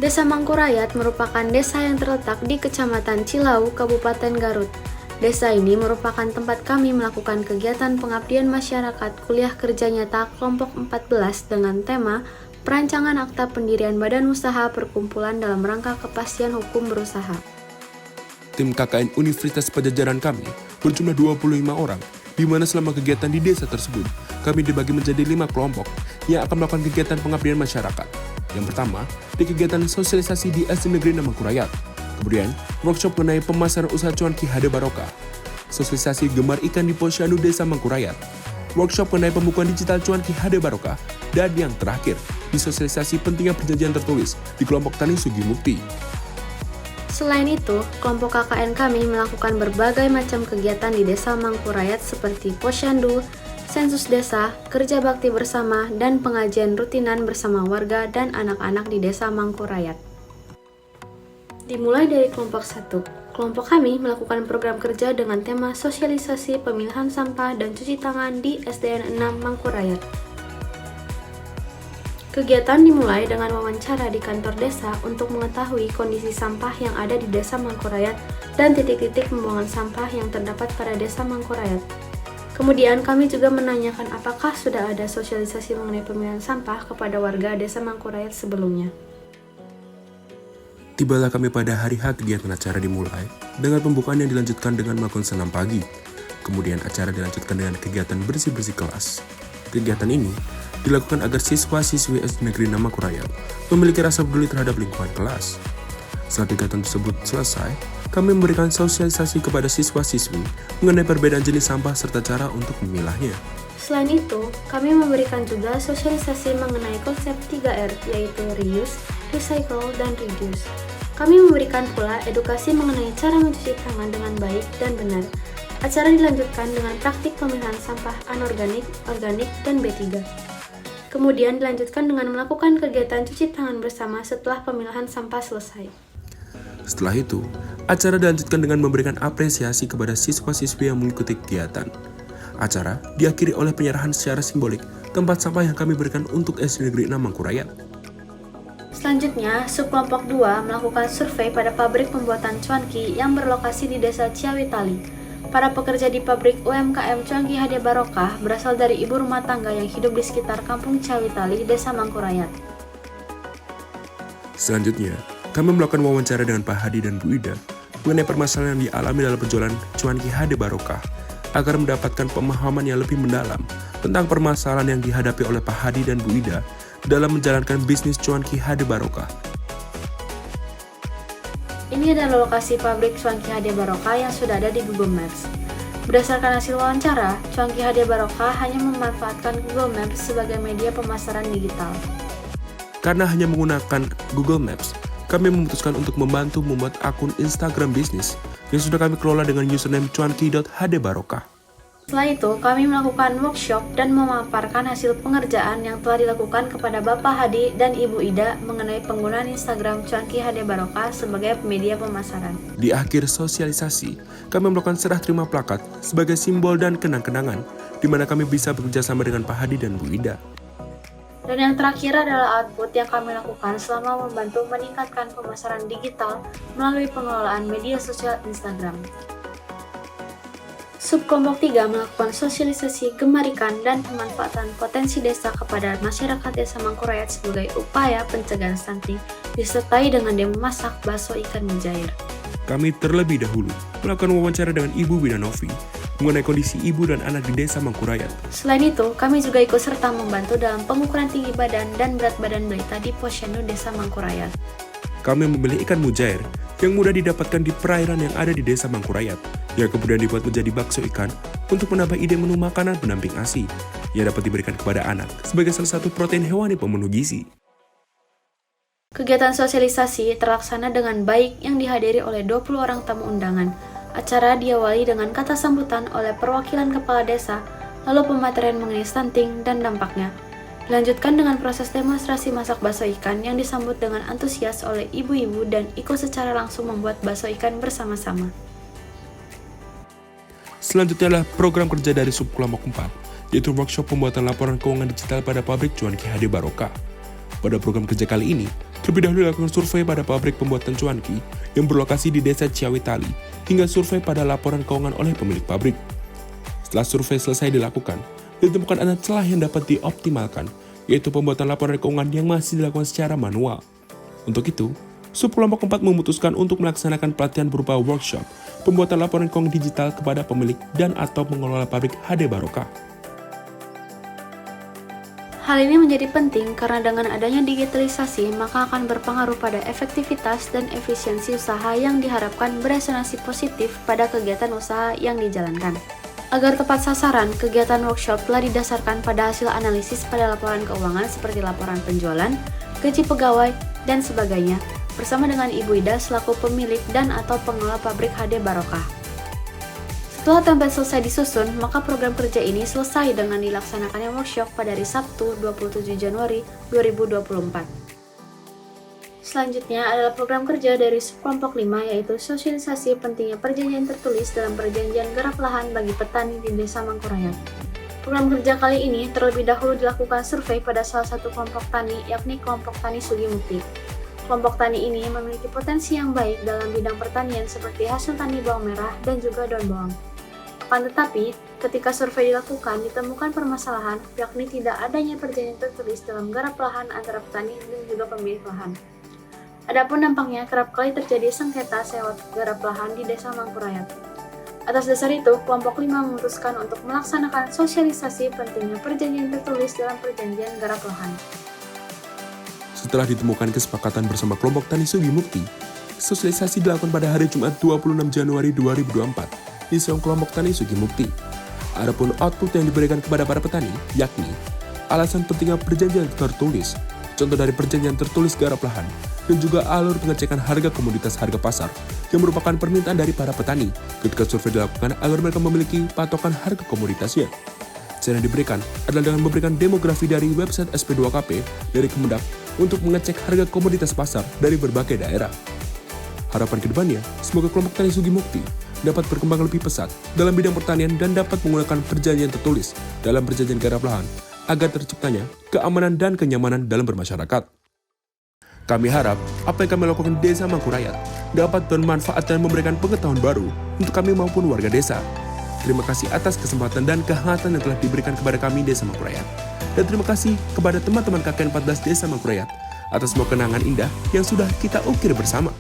Desa Mangkurayat merupakan desa yang terletak di Kecamatan Cilau, Kabupaten Garut. Desa ini merupakan tempat kami melakukan kegiatan pengabdian masyarakat kuliah kerja nyata kelompok 14 dengan tema Perancangan Akta Pendirian Badan Usaha Perkumpulan dalam Rangka Kepastian Hukum Berusaha. Tim KKN Universitas Pajajaran kami berjumlah 25 orang, di mana selama kegiatan di desa tersebut, kami dibagi menjadi 5 kelompok yang akan melakukan kegiatan pengabdian masyarakat. Yang pertama, di kegiatan sosialisasi di SD Negeri Mangkurayat. Kemudian, workshop mengenai pemasaran usaha cuanki Hade Barokah. Sosialisasi gemar ikan di Posyandu Desa Mangkurayat. Workshop mengenai pembukuan digital cuanki Hade Barokah. Dan yang terakhir, disosialisasi pentingnya perjanjian tertulis di kelompok Tani Sugi Mukti. Selain itu, kelompok KKN kami melakukan berbagai macam kegiatan di Desa Mangkurayat seperti posyandu, sensus desa, kerja bakti bersama, dan pengajian rutinan bersama warga dan anak-anak di Desa Mangkurayat. Dimulai dari kelompok 1, kelompok kami melakukan program kerja dengan tema sosialisasi pemilahan sampah dan cuci tangan di SDN 6 Mangkurayat. Kegiatan dimulai dengan wawancara di kantor desa untuk mengetahui kondisi sampah yang ada di Desa Mangkurayat dan titik-titik pembuangan sampah yang terdapat pada Desa Mangkurayat. Kemudian kami juga menanyakan apakah sudah ada sosialisasi mengenai pemilihan sampah kepada warga Desa Mangkurayat sebelumnya. Tibalah kami pada hari H kegiatan acara dimulai dengan pembukaan yang dilanjutkan dengan melakukan senam pagi. Kemudian acara dilanjutkan dengan kegiatan bersih-bersih kelas. Kegiatan ini dilakukan agar siswa-siswi SD Negeri Mangkurayat memiliki rasa peduli terhadap lingkungan kelas. Setelah kegiatan tersebut selesai, kami memberikan sosialisasi kepada siswa-siswi mengenai perbedaan jenis sampah serta cara untuk memilahnya. Selain itu, kami memberikan juga sosialisasi mengenai konsep 3R, yaitu reuse, recycle, dan reduce. Kami memberikan pula edukasi mengenai cara mencuci tangan dengan baik dan benar. Acara dilanjutkan dengan praktik pemilahan sampah anorganik, organik, dan B3. Kemudian dilanjutkan dengan melakukan kegiatan cuci tangan bersama setelah pemilahan sampah selesai. Setelah itu, acara dilanjutkan dengan memberikan apresiasi kepada siswa-siswi yang mengikuti kegiatan. Acara diakhiri oleh penyerahan secara simbolik tempat sampah yang kami berikan untuk SD Negeri 6 Mangkurayat. Selanjutnya, subkelompok 2 melakukan survei pada pabrik pembuatan cuanki yang berlokasi di Desa Ciawitali. Para pekerja di pabrik UMKM Cuanki Hade Barokah berasal dari ibu rumah tangga yang hidup di sekitar Kampung Ciawitali, Desa Mangkurayat. Selanjutnya, kami melakukan wawancara dengan Pak Hadi dan Bu Ida mengenai permasalahan yang dialami dalam penjualan Cuanki Hade Barokah agar mendapatkan pemahaman yang lebih mendalam tentang permasalahan yang dihadapi oleh Pak Hadi dan Bu Ida dalam menjalankan bisnis Cuanki Hade Barokah. Ini adalah lokasi pabrik Cuanki Hade Barokah yang sudah ada di Google Maps. Berdasarkan hasil wawancara, Cuanki Hade Barokah hanya memanfaatkan Google Maps sebagai media pemasaran digital. Karena hanya menggunakan Google Maps, kami memutuskan untuk membantu membuat akun Instagram bisnis yang sudah kami kelola dengan username cuanki.hadebarokah. Setelah itu, kami melakukan workshop dan memaparkan hasil pengerjaan yang telah dilakukan kepada Bapak Hadi dan Ibu Ida mengenai penggunaan Instagram Cuanki Hade Barokah sebagai media pemasaran. Di akhir sosialisasi, kami melakukan serah terima plakat sebagai simbol dan kenang-kenangan di mana kami bisa bekerja sama dengan Pak Hadi dan Bu Ida. Dan yang terakhir adalah output yang kami lakukan selama membantu meningkatkan pemasaran digital melalui pengelolaan media sosial Instagram. Subkelompok 3 melakukan sosialisasi gemar ikan dan pemanfaatan potensi desa kepada masyarakat Desa Mangkurayat sebagai upaya pencegahan stunting, disertai dengan demo masak bakso ikan mujair. Kami terlebih dahulu melakukan wawancara dengan Ibu Widanovi mengenai kondisi ibu dan anak di Desa Mangkurayat. Selain itu, kami juga ikut serta membantu dalam pengukuran tinggi badan dan berat badan balita di Posyandu Desa Mangkurayat. Kami memilih ikan mujair yang mudah didapatkan di perairan yang ada di Desa Mangkurayat, yang kemudian dibuat menjadi bakso ikan untuk menambah ide menu makanan pendamping ASI yang dapat diberikan kepada anak sebagai salah satu protein hewani pemenuh gizi. Kegiatan sosialisasi terlaksana dengan baik yang dihadiri oleh 20 orang tamu undangan. Acara diawali dengan kata sambutan oleh perwakilan kepala desa, lalu pematerian mengenai stunting dan dampaknya. Dilanjutkan dengan proses demonstrasi masak bakso ikan yang disambut dengan antusias oleh ibu-ibu dan ikut secara langsung membuat bakso ikan bersama-sama. Selanjutnya adalah program kerja dari subkelompok 4, yaitu workshop pembuatan laporan keuangan digital pada pabrik Cuanki Hade Barokah. Pada program kerja kali ini, Terlebih dahulu dilakukan survei pada pabrik pembuatan cuanki yang berlokasi di desa Ciawitali, hingga survei pada laporan keuangan oleh pemilik pabrik. Setelah survei selesai dilakukan, ditemukan ada celah yang dapat dioptimalkan, yaitu pembuatan laporan keuangan yang masih dilakukan secara manual. Untuk itu, subkelompok 4 memutuskan untuk melaksanakan pelatihan berupa workshop pembuatan laporan keuangan digital kepada pemilik dan atau pengelola pabrik HD Barokah. Hal ini menjadi penting karena dengan adanya digitalisasi maka akan berpengaruh pada efektivitas dan efisiensi usaha yang diharapkan beresonansi positif pada kegiatan usaha yang dijalankan. Agar tepat sasaran, kegiatan workshop telah didasarkan pada hasil analisis pada laporan keuangan seperti laporan penjualan, gaji pegawai, dan sebagainya, bersama dengan Ibu Ida selaku pemilik dan atau pengelola pabrik HD Barokah. Setelah template selesai disusun, maka program kerja ini selesai dengan dilaksanakannya workshop pada hari Sabtu 27 Januari 2024. Selanjutnya adalah program kerja dari subkelompok 5, yaitu sosialisasi pentingnya perjanjian tertulis dalam perjanjian garap lahan bagi petani di Desa Mangkurayat. Program kerja kali ini terlebih dahulu dilakukan survei pada salah satu kelompok tani, yakni kelompok tani Sugimukti. Kelompok tani ini memiliki potensi yang baik dalam bidang pertanian seperti hasil tani bawang merah dan juga daun bawang. Akan tetapi, ketika survei dilakukan, ditemukan permasalahan, yakni tidak adanya perjanjian tertulis dalam garap lahan antara petani dan juga pemilik lahan. Adapun dampaknya kerap kali terjadi sengketa sewa garap lahan di Desa Mangkurayat. Atas dasar itu, kelompok 5 memutuskan untuk melaksanakan sosialisasi pentingnya perjanjian tertulis dalam perjanjian garap lahan. Setelah ditemukan kesepakatan bersama kelompok Tani Sugimukti, sosialisasi dilakukan pada hari Jumat 26 Januari 2024 di seorang kelompok Tani Sugimukti. Adapun output yang diberikan kepada para petani, yakni alasan pentingnya perjanjian tertulis, contoh dari perjanjian tertulis garap lahan, dan juga alur pengecekan harga komoditas harga pasar yang merupakan permintaan dari para petani ketika survei dilakukan agar mereka memiliki patokan harga komoditasnya. Cara yang diberikan adalah dengan memberikan demografi dari website SP2KP dari Kemendak untuk mengecek harga komoditas pasar dari berbagai daerah. Harapan kedepannya, semoga kelompok Tani Sugimukti dapat berkembang lebih pesat dalam bidang pertanian dan dapat menggunakan perjanjian tertulis dalam perjanjian garap lahan agar terciptanya keamanan dan kenyamanan dalam bermasyarakat. Kami harap apa yang kami lakukan di Desa Mangkurayat dapat bermanfaat dan memberikan pengetahuan baru untuk kami maupun warga desa. Terima kasih atas kesempatan dan kehangatan yang telah diberikan kepada kami Desa Mangkurayat. Dan terima kasih kepada teman-teman KKN 14 Desa Mangkurayat atas semua kenangan indah yang sudah kita ukir bersama.